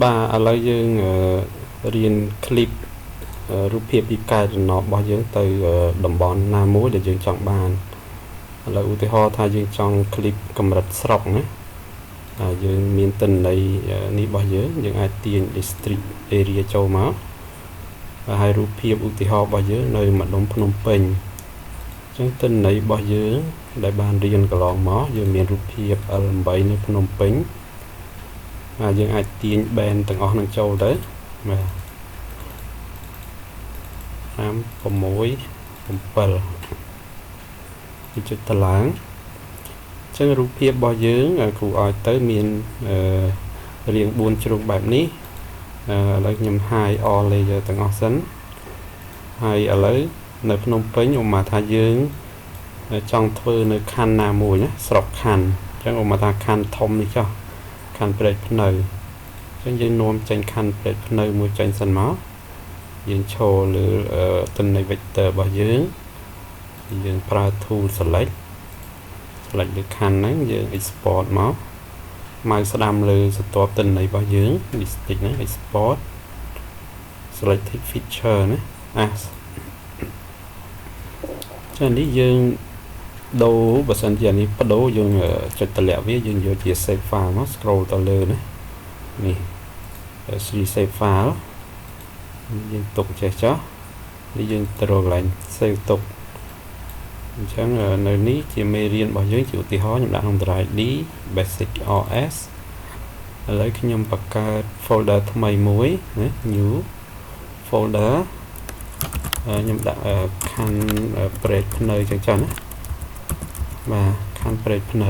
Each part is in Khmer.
bà ở lại dương riêng clipรูปភាពពីកែរបស់របស់យើងទៅតំបន់ណាមួយដែលយើងចង់បានឥឡូវឧទាហរណ៍ថាយើងចង់ clip កម្រិតស្រុកណាយើងមានទិន្នន័យនេះរបស់យើងអាចទាញ district area ចូលមកហើយរូបភាពឧទាហរណ៍របស់យើងនៅម្ដុំភ្នំពេញអញ្ចឹងទិន្នន័យរបស់យើងដែលបានរៀនកន្លងមកយើងមានរូបភាព L8 នៅភ្នំពេញយើងអាចទាញ band ទាំងអស់នឹងចូលទៅបាទ 5 6 7 ចុចតឡើងអញ្ចឹងរូបភាពរបស់យើងគ្រូឲ្យទៅមានរាង4ជ្រុងបែបនេះឥឡូវខ្ញុំ hide all layer ទាំងអស់សិនហើយឥឡូវនៅភ្នំពេញឧបមាថាយើងចង់ធ្វើនៅខណ្ឌណាមួយណាស្រុកខណ្ឌអញ្ចឹងឧបមាថាខណ្ឌធំនេះចុះខណ្ឌព្រែកភ្នៅអញ្ចឹងយើងនាំចេញខណ្ឌព្រែកភ្នៅមួយចេញសិនមកយើងឈរលើទិន្នន័យ vector របស់យើងប្រើ tool select លើខណ្ឌហ្នឹងយើង export មកម៉ៅស្ដាំលើបន្ទាប់ទិន្នន័យរបស់យើង district ហ្នឹង export selected feature ណាចានេះយើងដូរបើសិនជានេះបដូរយើងចុចតម្លាក់វាយើងយកជា save file មក scroll ទៅលើណានេះ save file យើងទុកចេះចុះនេះយើងទៅរកកន្លែង save ទុកអញ្ចឹងនៅនេះជាមេរៀនរបស់យើងជាឧទាហរណ៍ខ្ញុំដាក់ក្នុង drive D basic OS ឥឡូវខ្ញុំបង្កើត folder ថ្មីមួយណា new folder ខ្ញុំដាក់ខណ្ឌព្រែកភ្នៅអញ្ចឹងណាបាទខណ្ឌព្រែកភ្នៅ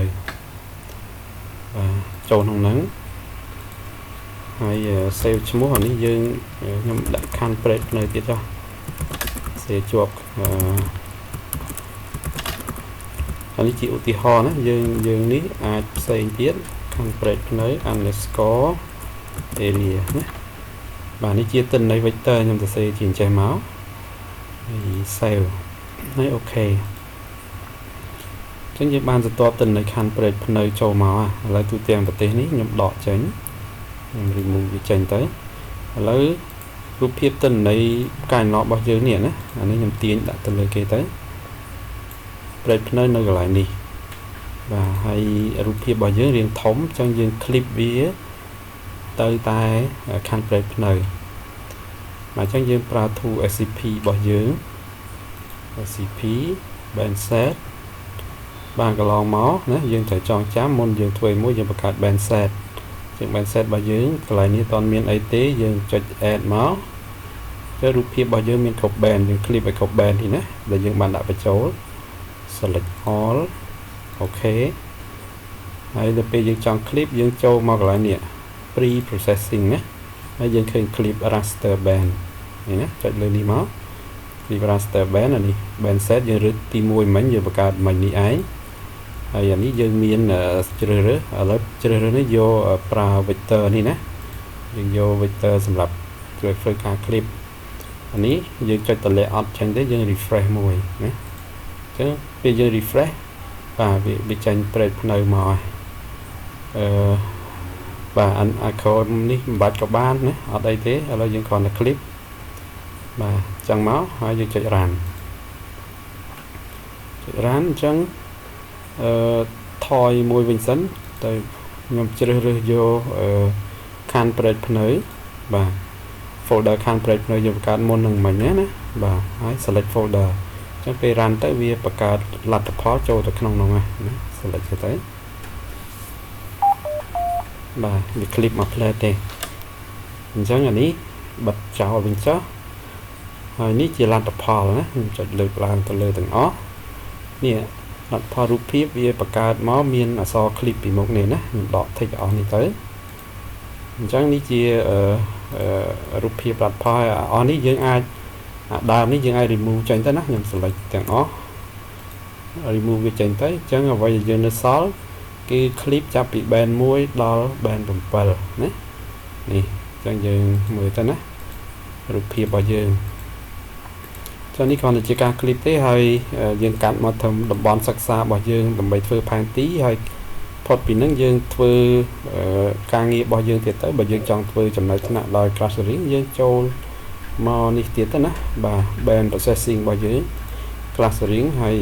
បាទចូលក្នុងហ្នឹងហើយ save ឈ្មោះអានេះយើងខ្ញុំដាក់ខណ្ឌព្រែកភ្នៅទៀតចុះ save ជាប់អានេះជាឧទាហរណ៍ណាយើងនេះអាចផ្សេងទៀតខណ្ឌព្រែកភ្នៅ underscore area ណាបាទនេះជាទិន្នន័យ vector ខ្ញុំសរសេរជាអញ្ចេះមកហើយ save ហើយអូខេអញ្ចឹងយើងបានបន្ទាប់ទិន្នន័យខណ្ឌព្រែកភ្នៅចូលមកឥឡូវទូទាំងប្រទេសនេះខ្ញុំដកចេញខ្ញុំ remove វាចេញទៅឥឡូវរូបភាពទិន្នន័យកាយណោរបស់យើងនេះណាអានេះខ្ញុំទាញដាក់ទៅលើគេទៅព្រែកភ្នៅនៅកន្លែងនេះបាទហើយរូបភាពរបស់យើងរាងធំអញ្ចឹងយើង clip វាទៅតែខណ្ឌព្រែកភ្នៅបាទអញ្ចឹងយើងប្រើ tool SCP របស់យើង SCP band set បាទកន្លងមកណាយើងត្រូវចងចាំមុនយើងធ្វើមួយយើងបង្កើត band set ជាង band set របស់យើងកន្លែងនេះអត់មានអីទេយើងចុច add មកទៅរូបភាពរបស់យើងមានគ្រប់ band យើង clip ឲ្យគ្រប់ band នេះណាដែលយើងបានដាក់បញ្ចូល select all អូខេហើយដល់ពេលយើងចង់ clip យើងចូលមកកន្លែងនេះ pre processing ណាហើយយើងឃើញ clip raster band នេះណាចុចលើនេះមក clip raster band អានេះ band set យើងរើសទី1មិញយើងបង្កើតមិញនេះឯងហើយអានេះយើងមានជ្រើសរើសឥឡូវជ្រើសរើសនេះយកប្រើ vector នេះណាយើងយក vector សម្រាប់ធ្វើការ clip អានេះយើងចុចតម្លាក់អត់ចឹងទេយើង refresh មួយណាអញ្ចឹងពេលយើង refresh បាទវាចេញព្រែកភ្នៅមកបាទicon នេះមិនបាច់ក៏បានណាអត់អីទេឥឡូវយើងគ្រាន់តែ clip បាទចឹងមកហើយយើងចុច run អញ្ចឹងថយមួយវិញសិនទៅខ្ញុំជ្រើសរើសយកខណ្ឌព្រែកភ្នៅបាទ folder ខណ្ឌព្រែកភ្នៅយើងបង្កើតមុននឹងមិញណាបាទហើយ select folder អញ្ចឹងពេល run ទៅវាបង្កើតលទ្ធផលចូលទៅក្នុងនោះណា select ទៅបាទវា clip មកផ្លែទេអញ្ចឹងអានេះបិទចោលវិញចុះហើយនេះជាលទ្ធផលណាខ្ញុំចុចលើកឡើងទៅលើទាំងអស់នេះលទ្ធផលរូបភាពវាបង្កើតមកមានអក្សរ clip ពីមុខនេះណាខ្ញុំដក tick អស់នេះទៅអញ្ចឹងនេះជារូបភាពលទ្ធផលអស់នេះយើងអាចដើមនេះយើងអាច remove ចេញទៅណាខ្ញុំ select ទាំងអស់ remove វាចេញទៅអញ្ចឹងអ្វីដែលយើងនៅសល់គឺ clip ចាប់ពី band 1 ដល់ band 7 ណានេះអញ្ចឹងយើងមើលទៅណារូបភាពរបស់យើងចុះនេះគ្រាន់តែជាការ clip ទេហើយយើងកាត់មកធ្វើតំបន់សិក្សារបស់យើងដើម្បីធ្វើផែនទីហើយផ ផុតពីហ្នឹងយើងធ្វើការងាររបស់យើងទៀតទៅបើយើងចង់ធ្វើចំណុចថ្នាក់ដោយ clustering យើងចូលមកនេះទៀតទៅណាបាទ band processing របស់យើង clustering ហើយ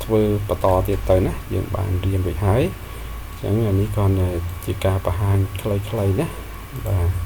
ធ្វើបន្តទៀតទៅណាយើងបានរៀនរួចហើយអញ្ចឹងនេះគ្រាន់តែជាការបង្ហាញខ្លីៗណាបាទ